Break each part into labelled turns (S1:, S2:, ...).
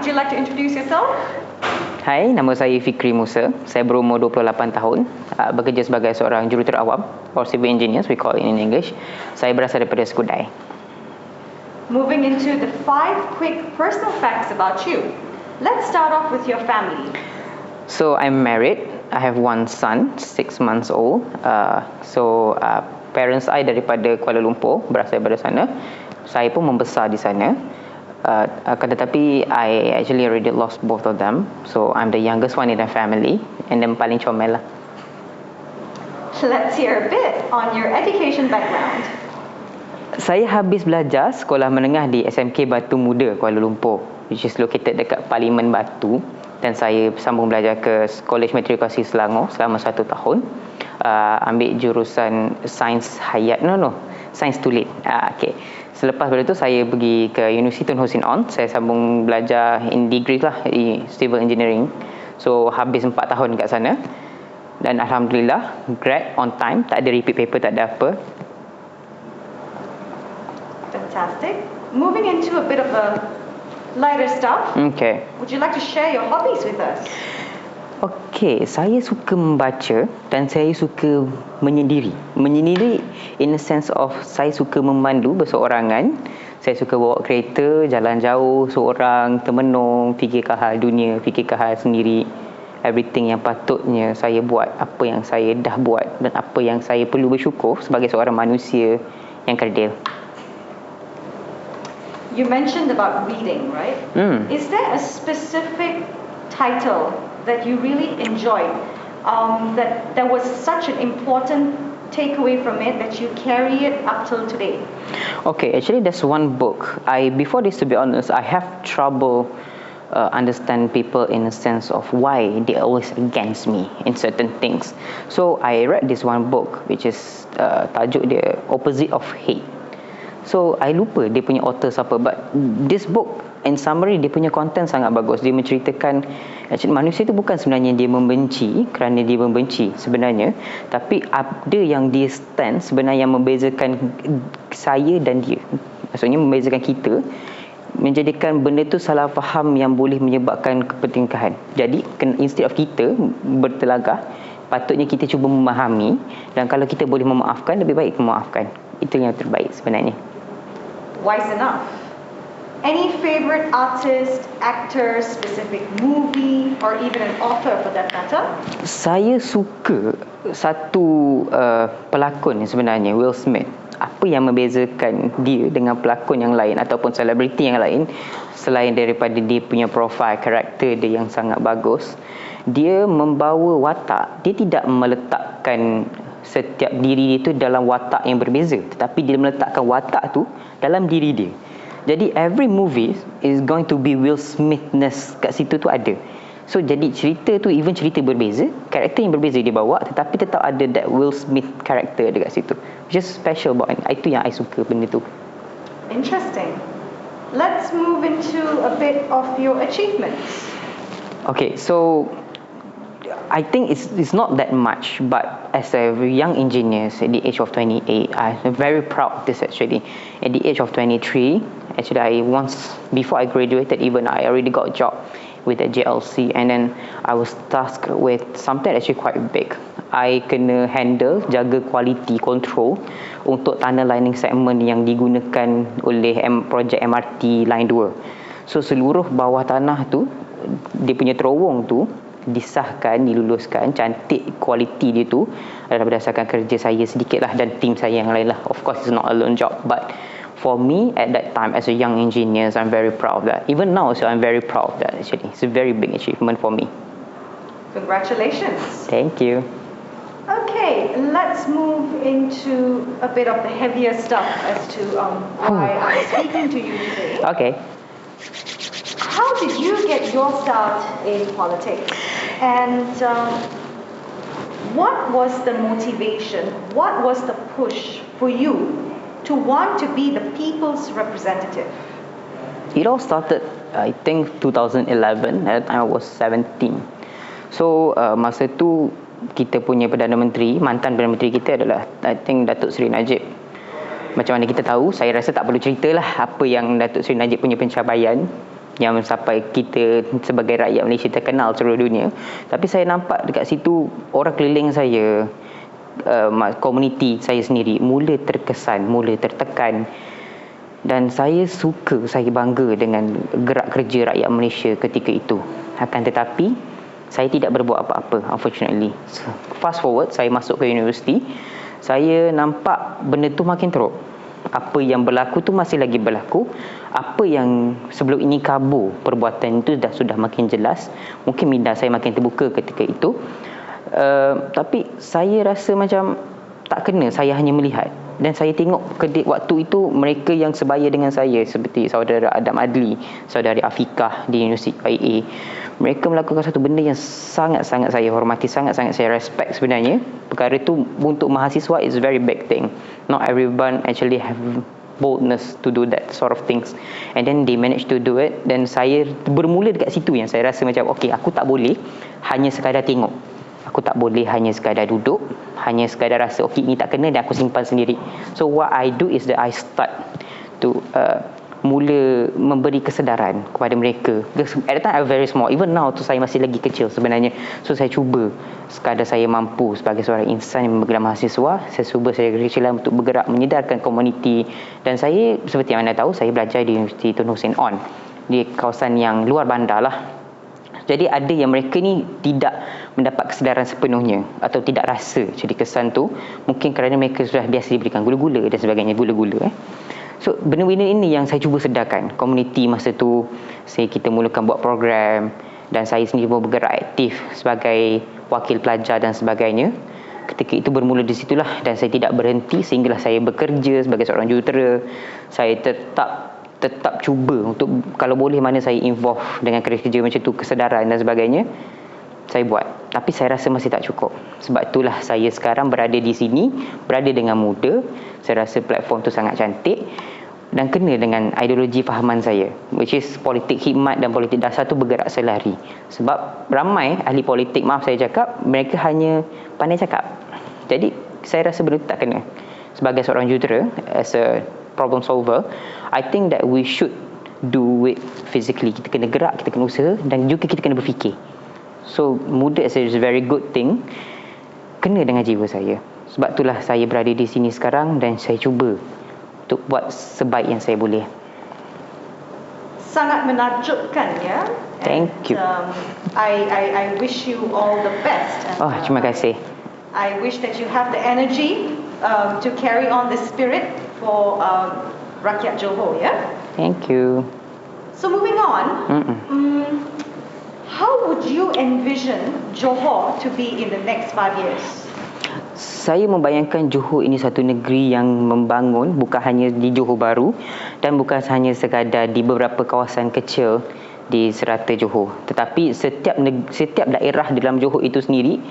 S1: would you like to introduce yourself?
S2: Hai, nama saya Fikri Musa. Saya berumur 28 tahun. Bekerja sebagai seorang juruterang awam or civil engineers, we call it in English. Saya berasal daripada Skudai.
S1: Moving into the 5 quick personal facts about you. Let's start off with your family.
S2: So I'm married. I have one son, 6 months old. Parents I daripada Kuala Lumpur, berasal daripada sana. Saya pun membesar di sana. Akan tetapi I actually already lost both of them. So I'm the youngest one in the family and then paling comel lah.
S1: Let's hear a bit on your education background.
S2: Saya habis belajar sekolah menengah di SMK Batu Muda, Kuala Lumpur, which is located dekat Parlimen Batu, dan saya sambung belajar ke College Matrikulasi Selangor selama 1 tahun. Ambil jurusan sains hayat, sains tulit. Okay. Selepas itu saya pergi ke Universiti Tun Hussein On. Saya sambung belajar in degree lah di civil engineering. So habis 4 tahun kat sana. Dan alhamdulillah grad on time, tak ada repeat paper, tak ada apa.
S1: Fantastic. Moving into a bit of a lighter stuff.
S2: Okay.
S1: Would you like to share your hobbies with us?
S2: Okey, saya suka membaca dan saya suka menyendiri. Menyendiri in the sense of saya suka memandu berseorangan. Saya suka bawa kereta, jalan jauh seorang, termenung, fikirkan hal dunia, fikirkan hal sendiri. Everything yang patutnya saya buat, apa yang saya dah buat dan apa yang saya perlu bersyukur sebagai seorang manusia yang kerdil.
S1: You mentioned about reading, right? Is there a specific title that you really enjoyed, that was such an important takeaway from it that you carry it up till today?
S2: Okay, actually there's one book. Before this, to be honest, I have trouble understand people in a sense of why they are always against me in certain things. So I read this one book which is tajuk dia Opposite of Hate. So I lupa dia punya author siapa, but this book in summary dia punya content sangat bagus. Dia menceritakan actually manusia itu bukan sebenarnya dia membenci kerana dia membenci sebenarnya, tapi ada yang dia stand sebenarnya yang membezakan saya dan dia. Maksudnya membezakan kita, menjadikan benda tu salah faham yang boleh menyebabkan kepertingkahan. Jadi instead of kita bertelagah, patutnya kita cuba memahami, dan kalau kita boleh memaafkan, lebih baik memaafkan. Itu yang terbaik sebenarnya.
S1: Wise enough. Any favorite artist, actor, specific movie, or even an author for that matter?
S2: Saya suka satu pelakon sebenarnya, Will Smith. Apa yang membezakan dia dengan pelakon yang lain ataupun selebriti yang lain, selain daripada dia punya profil, karakter dia yang sangat bagus, dia membawa watak. Dia tidak meletakkan setiap diri dia itu dalam watak yang berbeza, tetapi dia meletakkan watak tu dalam diri dia. Jadi every movie is going to be Will Smith-ness kat situ tu ada. So jadi cerita tu, even cerita berbeza, karakter yang berbeza dia bawa, tetapi tetap ada that Will Smith karakter dekat situ. Just special about it. Itu yang I suka benda tu.
S1: Interesting. Let's move into a bit of your achievements.
S2: Okay, so I think it's not that much, but as a young engineer at the age of 28, I'm very proud of this actually. At the age of 23, actually before I graduated even, I already got a job with the JLC, and then I was tasked with something actually quite big. I kena jaga quality control untuk tunnel lining segment yang digunakan oleh projek MRT Line 2. So seluruh bawah tanah tu, dia punya terowong tu disahkan, diluluskan, cantik quality dia tu adalah berdasarkan kerja saya sedikit lah dan tim saya yang lain lah. Of course it's not a lone job, but for me at that time as a young engineer, I'm very proud of that. Even now, so I'm very proud of that actually. It's a very big achievement for me.
S1: Congratulations.
S2: Thank you.
S1: Okay, let's move into a bit of the heavier stuff as to why I'm speaking to you today.
S2: Okay.
S1: How did you get your start in politics? And what was the motivation? What was the push for you to want to be the people's representative?
S2: It all started, I think, 2011. At the time I was 17. So masa tu kita punya Perdana Menteri, mantan Perdana Menteri kita adalah, I think, Datuk Seri Najib. Macam mana kita tahu, saya rasa tak perlu ceritalah apa yang Datuk Seri Najib punya pencapaian. yang sampai kita sebagai rakyat Malaysia terkenal seluruh dunia. Tapi saya nampak dekat situ orang keliling saya, komuniti saya sendiri mula terkesan, mula tertekan. Dan saya bangga dengan gerak kerja rakyat Malaysia ketika itu. Akan tetapi saya tidak berbuat apa-apa, unfortunately. Fast forward, saya masuk ke universiti, saya nampak benda tu makin teruk. Apa yang berlaku tu masih lagi berlaku. Apa yang sebelum ini kabur, perbuatan itu sudah makin jelas. Mungkin minda saya makin terbuka ketika itu. Tapi saya rasa macam tak kena, saya hanya melihat. Dan saya tengok waktu itu mereka yang sebaya dengan saya, seperti saudara Adam Adli, saudari Afikah di Universiti IA. Mereka melakukan satu benda yang sangat-sangat saya hormati, sangat-sangat saya respect sebenarnya. Perkara itu untuk mahasiswa is very big thing. Not everyone actually have boldness to do that sort of things. And then they manage to do it. Dan saya bermula dekat situ yang saya rasa macam, okay, aku tak boleh hanya sekadar tengok. Aku tak boleh hanya sekadar duduk, hanya sekadar rasa, okay, ini tak kena dan aku simpan sendiri. So what I do is that I start to mula memberi kesedaran kepada mereka. At that time I was very small. Even now tu saya masih lagi kecil sebenarnya. So saya cuba sekadar saya mampu sebagai seorang insan yang bergelar mahasiswa, saya cuba saya berkecilan untuk bergerak menyedarkan komuniti. Dan saya seperti yang anda tahu, saya belajar di Universiti Tun Hussein On, di kawasan yang luar bandar lah. Jadi ada yang mereka ni tidak mendapat kesedaran sepenuhnya atau tidak rasa jadi kesan tu, mungkin kerana mereka sudah biasa diberikan gula-gula dan sebagainya, gula-gula. So benda-benda ini yang saya cuba sedarkan komuniti masa tu. Kita mulakan buat program dan saya sendiri pun bergerak aktif sebagai wakil pelajar dan sebagainya. Ketika itu bermula di situlah, dan saya tidak berhenti sehinggalah saya bekerja sebagai seorang jurutera. Saya tetap cuba untuk kalau boleh mana saya involve dengan kerja macam tu, kesedaran dan sebagainya saya buat. Tapi saya rasa masih tak cukup. Sebab itulah saya sekarang berada di sini, berada dengan muda. Saya rasa platform tu sangat cantik dan kena dengan ideologi fahaman saya, which is politik khidmat dan politik dasar tu bergerak selari. Sebab ramai ahli politik, maaf saya cakap, mereka hanya pandai cakap. Jadi saya rasa benda tu tak kena. Sebagai seorang jurutera, as a problem solver, I think that we should do it physically. Kita kena gerak, kita kena usaha dan juga kita kena berfikir. So muda is a very good thing. Kena dengan jiwa saya. Sebab itulah saya berada di sini sekarang dan saya cuba untuk buat sebaik yang saya boleh.
S1: Sangat menakjubkan, ya.
S2: Thank you.
S1: I wish you all the best. And,
S2: terima kasih.
S1: I wish that you have the energy to carry on the spirit for rakyat Johor, ya.
S2: Thank you.
S1: So moving on, how would you envision Johor to be in the next 5 years?
S2: Saya membayangkan Johor ini satu negeri yang membangun, bukan hanya di Johor Bahru dan bukan hanya sekadar di beberapa kawasan kecil di serata Johor, tetapi setiap daerah dalam Johor itu sendiri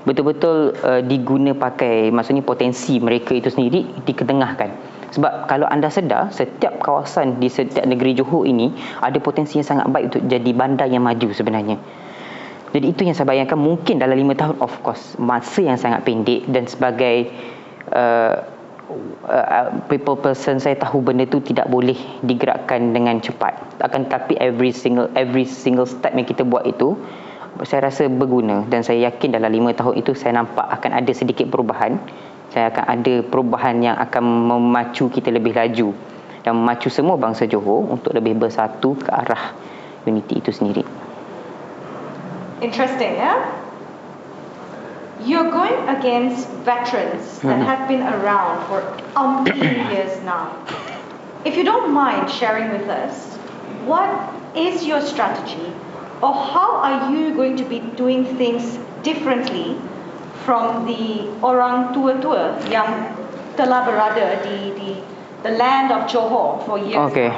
S2: betul-betul diguna pakai, maksudnya potensi mereka itu sendiri diketengahkan. Sebab kalau anda sedar, setiap kawasan di setiap negeri Johor ini ada potensi yang sangat baik untuk jadi bandar yang maju sebenarnya. Jadi itu yang saya bayangkan, mungkin dalam 5 tahun, of course, masa yang sangat pendek, dan sebagai people person, saya tahu benda tu tidak boleh digerakkan dengan cepat. Akan tetapi every single step yang kita buat itu, saya rasa berguna, dan saya yakin dalam 5 tahun itu saya nampak akan ada sedikit perubahan. Saya akan ada perubahan yang akan memacu kita lebih laju dan memacu semua bangsa Johor untuk lebih bersatu ke arah unity itu sendiri.
S1: Interesting, yeah? You're going against veterans that have been around for umpteen years now. If you don't mind sharing with us, what is your strategy, or how are you going to be doing things differently from the orang tua-tua yang telah berada di the land of Johor for years?
S2: Okay.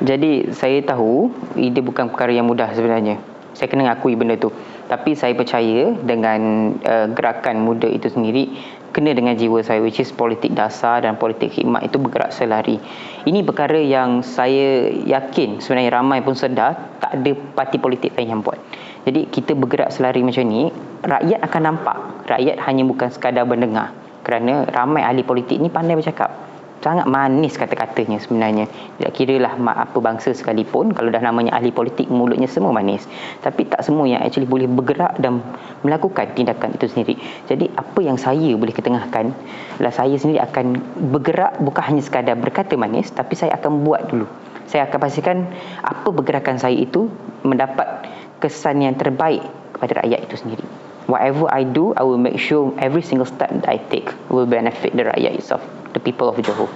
S2: Jadi saya tahu ini bukan perkara yang mudah sebenarnya. Saya kena akui benda tu. Tapi saya percaya dengan gerakan muda itu sendiri kena dengan jiwa saya, which is politik dasar dan politik khidmat itu bergerak selari. Ini perkara yang saya yakin sebenarnya ramai pun sedar tak ada parti politik lain yang buat. Jadi kita bergerak selari macam ni, rakyat akan nampak. Rakyat hanya bukan sekadar mendengar. Kerana ramai ahli politik ni pandai bercakap. sangat manis kata-katanya sebenarnya. Tak kiralah apa bangsa sekalipun, kalau dah namanya ahli politik, mulutnya semua manis. Tapi tak semua yang actually boleh bergerak dan melakukan tindakan itu sendiri. Jadi apa yang saya boleh ketengahkan adalah saya sendiri akan bergerak, bukan hanya sekadar berkata manis, tapi saya akan buat dulu. Saya akan pastikan apa pergerakan saya itu mendapat kesan yang terbaik kepada rakyat itu sendiri. Whatever I do, I will make sure every single step that I take will benefit the rakyat itself, the people of Johor.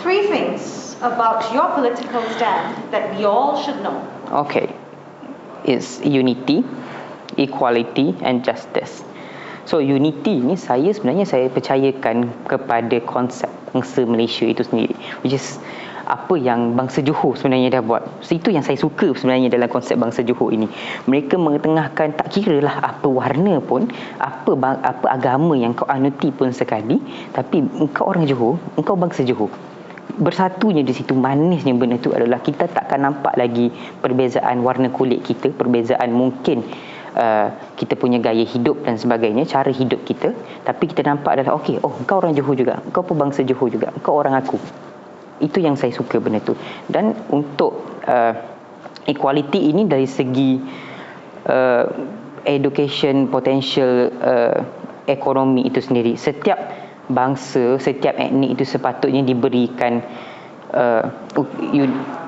S1: 3 things about your political stand that we all should know.
S2: Okay, it's unity, equality and justice. So unity ni saya percayakan kepada konsep bangsa Malaysia itu sendiri, which is apa yang bangsa Johor sebenarnya dah buat. So, itu yang saya suka sebenarnya dalam konsep bangsa Johor ini. Mereka mengetengahkan, tak kiralah apa warna pun, apa agama yang kau anuti pun sekali, tapi engkau orang Johor, engkau bangsa Johor. Bersatunya di situ, manisnya benda itu adalah kita takkan nampak lagi perbezaan warna kulit kita, perbezaan mungkin kita punya gaya hidup dan sebagainya, cara hidup kita, tapi kita nampak adalah okey, engkau orang Johor juga, engkau pun bangsa Johor juga, engkau orang aku. Itu yang saya suka benda tu. Dan untuk equality ini dari segi education potential ekonomi itu sendiri, setiap bangsa, setiap etnik itu sepatutnya diberikan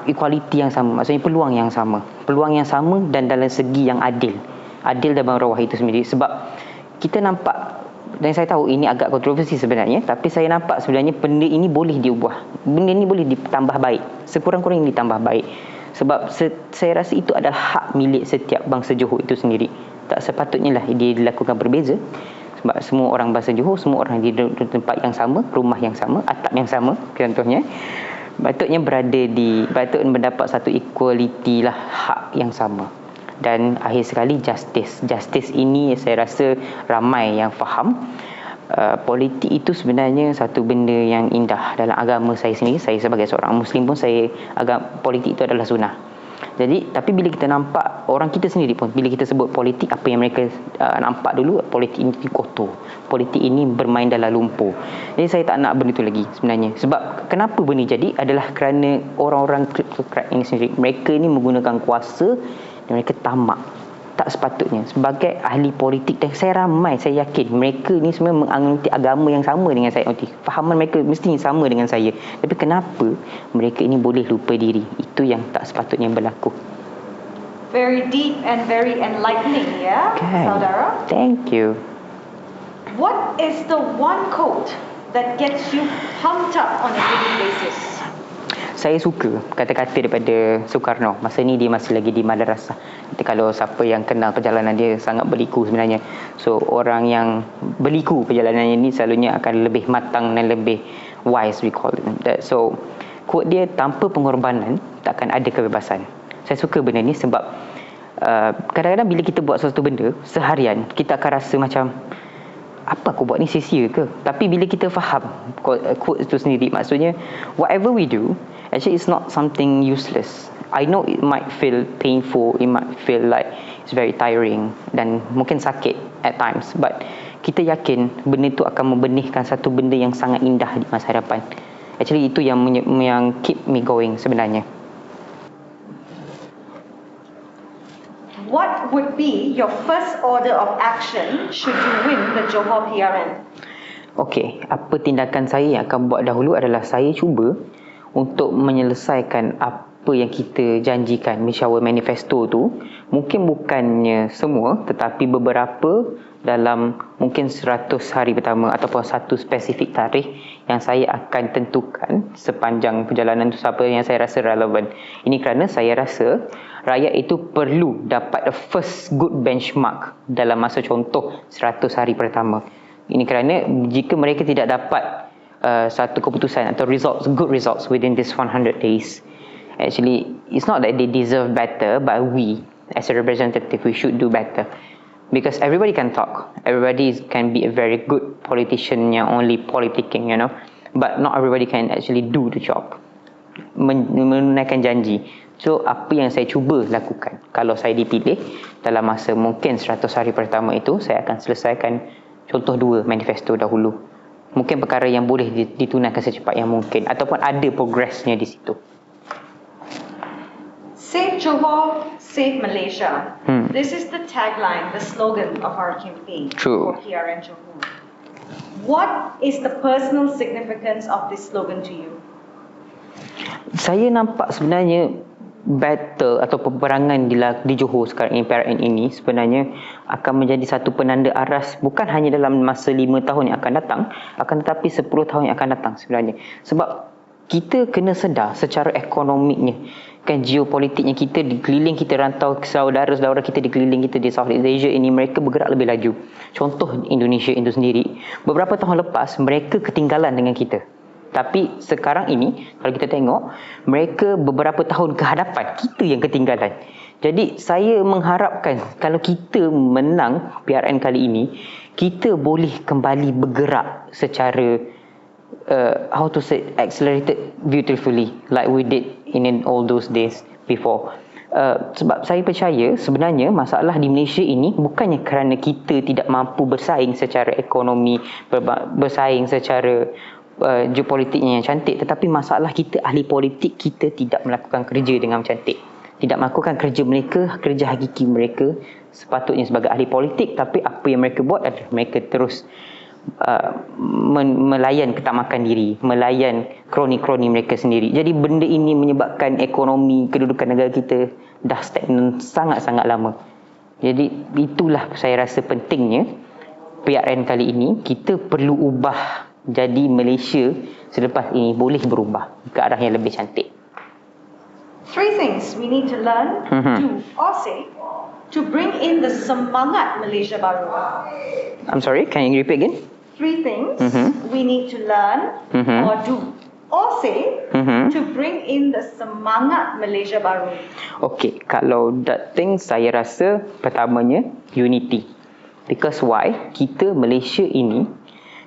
S2: equality yang sama, maksudnya peluang yang sama dan dalam segi yang adil dan bermaruah itu sendiri. Sebab kita nampak, dan saya tahu ini agak kontroversi sebenarnya, tapi saya nampak sebenarnya benda ini boleh diubah, benda ini boleh ditambah baik, sekurang-kurangnya ditambah baik. Sebab saya rasa itu adalah hak milik setiap bangsa Johor itu sendiri. Tak sepatutnya lah dia dilakukan berbeza. Sebab semua orang bangsa Johor, semua orang di tempat yang sama, rumah yang sama, atap yang sama contohnya, patutnya patut mendapat satu equality lah, hak yang sama. Dan akhir sekali justice ini saya rasa ramai yang faham. Politik itu sebenarnya satu benda yang indah dalam agama saya sendiri. Saya sebagai seorang Muslim pun politik itu adalah sunnah. Jadi tapi bila kita nampak orang kita sendiri pun, bila kita sebut politik, apa yang mereka nampak dulu, politik ini kotor, politik ini bermain dalam lumpur. Jadi saya tak nak benda itu lagi sebenarnya. Sebab kenapa benda jadi adalah kerana orang-orang kleptokrat ini sendiri, mereka ini menggunakan kuasa dan mereka tamak. Tak sepatutnya. Sebagai ahli politik, dan saya yakin mereka ni semua menganuti agama yang sama dengan saya. Fahaman mereka mesti sama dengan saya. Tapi kenapa mereka ini boleh lupa diri? Itu yang tak sepatutnya berlaku.
S1: Very deep and very enlightening, ya, saudara?
S2: Thank you.
S1: What is the one quote that gets you pumped up on a daily basis?
S2: Saya suka kata-kata daripada Soekarno. Masa ni dia masih lagi di madrasah. Kalau siapa yang kenal perjalanan dia, sangat berliku sebenarnya. So orang yang berliku perjalanannya ni selalunya akan lebih matang dan lebih wise, we call it that. So quote dia, tanpa pengorbanan takkan ada kebebasan. Saya suka benda ni sebab kadang-kadang bila kita buat sesuatu benda seharian, kita akan rasa macam, apa aku buat ni sia-sia ke? Tapi bila kita faham quote itu sendiri, maksudnya whatever we do, actually it's not something useless. I know it might feel painful, it might feel like it's very tiring dan mungkin sakit at times, but kita yakin benda itu akan membenihkan satu benda yang sangat indah di masa hadapan. Actually itu yang keep me going sebenarnya.
S1: What would be your first order of action should you win the Johor PRN?
S2: Okey, apa tindakan saya yang akan buat dahulu adalah saya cuba untuk menyelesaikan apa yang kita janjikan, Mesyuarat Manifesto tu. Mungkin bukannya semua, tetapi beberapa dalam mungkin 100 hari pertama ataupun satu spesifik tarikh yang saya akan tentukan sepanjang perjalanan tu, siapa yang saya rasa relevan. Ini kerana saya rasa rakyat itu perlu dapat a first good benchmark dalam masa contoh 100 hari pertama. Ini kerana jika mereka tidak dapat satu keputusan atau good results within this 100 days, actually it's not that they deserve better, but we as a representative, we should do better. Because everybody can talk, everybody can be a very good politician yang only politicking, but not everybody can actually do the job, menunaikan janji. So apa yang saya cuba lakukan kalau saya dipilih dalam masa mungkin 100 hari pertama itu, saya akan selesaikan contoh 2 manifesto dahulu. mungkin perkara yang boleh ditunaikan secepat yang mungkin ataupun ada progresnya di situ.
S1: Save Johor, Save Malaysia. This is the tagline, the slogan of our campaign
S2: True.
S1: for PRN Johor. What is the personal significance of this slogan to you?
S2: Saya nampak sebenarnya battle atau peperangan di Johor sekarang ini, PRN ini sebenarnya akan menjadi satu penanda aras bukan hanya dalam masa 5 tahun yang akan datang, akan tetapi 10 tahun yang akan datang sebenarnya. Sebab kita kena sedar secara ekonomiknya, kan geopolitiknya kita di keliling kita rantau saudara-saudara kita di keliling kita di Southeast Asia ini, mereka bergerak lebih laju. Contoh Indonesia itu sendiri, beberapa tahun lepas mereka ketinggalan dengan kita. Tapi sekarang ini kalau kita tengok, mereka beberapa tahun ke hadapan, kita yang ketinggalan. Jadi saya mengharapkan kalau kita menang PRN kali ini, kita boleh kembali bergerak secara accelerated beautifully like we did in all those days before. Sebab saya percaya sebenarnya masalah di Malaysia ini bukannya kerana kita tidak mampu bersaing secara ekonomi, bersaing secara geopolitiknya yang cantik, tetapi masalah kita ahli politik, kita tidak melakukan kerja dengan cantik, tidak melakukan kerja mereka, kerja hakiki mereka sepatutnya sebagai ahli politik. Tapi apa yang mereka buat adalah mereka terus melayan ketamakan diri, melayan kroni-kroni mereka sendiri. Jadi benda ini menyebabkan ekonomi kedudukan negara kita dah stagnan sangat-sangat lama. Jadi itulah saya rasa pentingnya PRN kali ini. Kita perlu ubah, jadi Malaysia selepas ini boleh berubah ke arah yang lebih cantik.
S1: 3 things we need to learn, do or say to bring in the semangat Malaysia baru.
S2: I'm sorry, can you repeat again?
S1: 3 things we need to learn or do or say to bring in the semangat Malaysia baru.
S2: Okay, kalau that thing saya rasa pertamanya unity. Because why? Kita Malaysia ini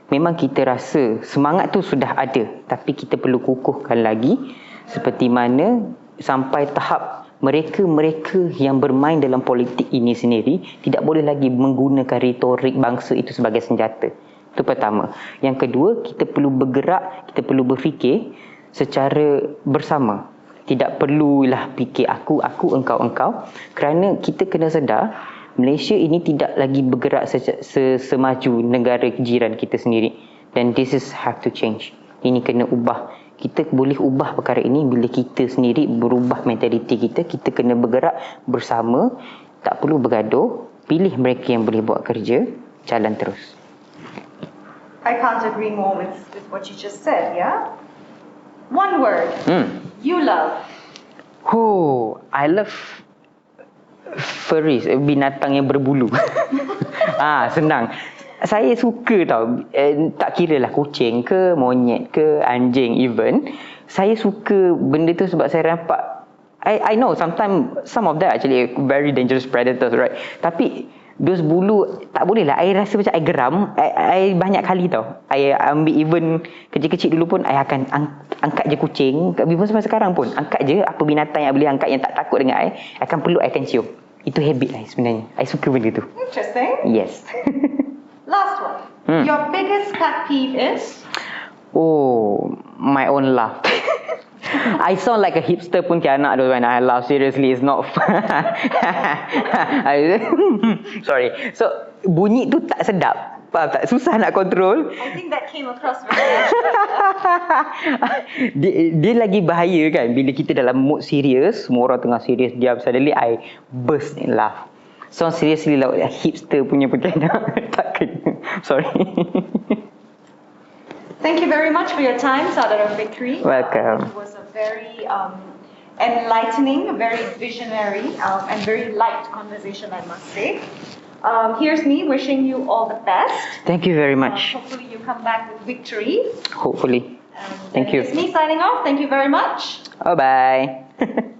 S2: memang kita rasa semangat tu sudah ada, tapi kita perlu kukuhkan lagi seperti mana sampai tahap mereka-mereka yang bermain dalam politik ini sendiri tidak boleh lagi menggunakan retorik bangsa itu sebagai senjata. Itu pertama. Yang kedua, kita perlu bergerak, kita perlu berfikir secara bersama. Tidak perlulah fikir aku, engkau. Kerana kita kena sedar, Malaysia ini tidak lagi bergerak semaju negara jiran kita sendiri. Dan this is have to change. Ini kena ubah. Kita boleh ubah perkara ini bila kita sendiri berubah mentaliti kita. Kita kena bergerak bersama, tak perlu bergaduh. Pilih mereka yang boleh buat kerja, jalan terus.
S1: I can't agree more with what you just said, yeah? One word. You love.
S2: I love furries, binatang yang berbulu. Senang. Saya suka tau, tak kira lah kucing ke, monyet ke, anjing even. Saya suka benda tu sebab saya nampak, I know sometimes some of them actually very dangerous predators, right? Tapi those bulu tak boleh lah. I rasa macam I geram. I banyak kali tau. I ambil even kecil-kecil dulu pun I akan angkat je kucing. Even sampai sekarang pun angkat je apa binatang yang boleh angkat yang tak takut dengan I akan peluk, I akan cium. Itu habit I sebenarnya. I suka benda tu.
S1: Interesting.
S2: Yes.
S1: Last one. Your biggest pet peeve is?
S2: My own laugh. I sound like a hipster pun kianak tu when I laugh. Seriously, it's not fun. Sorry. So, bunyi tu tak sedap. Faham tak? Susah nak kontrol.
S1: I think that came across very naturally.
S2: dia lagi bahaya kan bila kita dalam mood serius, semua orang tengah serius, diam, suddenly I burst in laugh. So seriously like a hipster punya kianak. Tak kena. Sorry.
S1: Thank you very much for your time, Saudara Fikri.
S2: Welcome.
S1: It was a very enlightening, very visionary, and very light conversation, I must say. Here's me wishing you all the best.
S2: Thank you very much.
S1: Hopefully you come back with victory.
S2: Hopefully. Thank you.
S1: It's me signing off. Thank you very much.
S2: Bye-bye.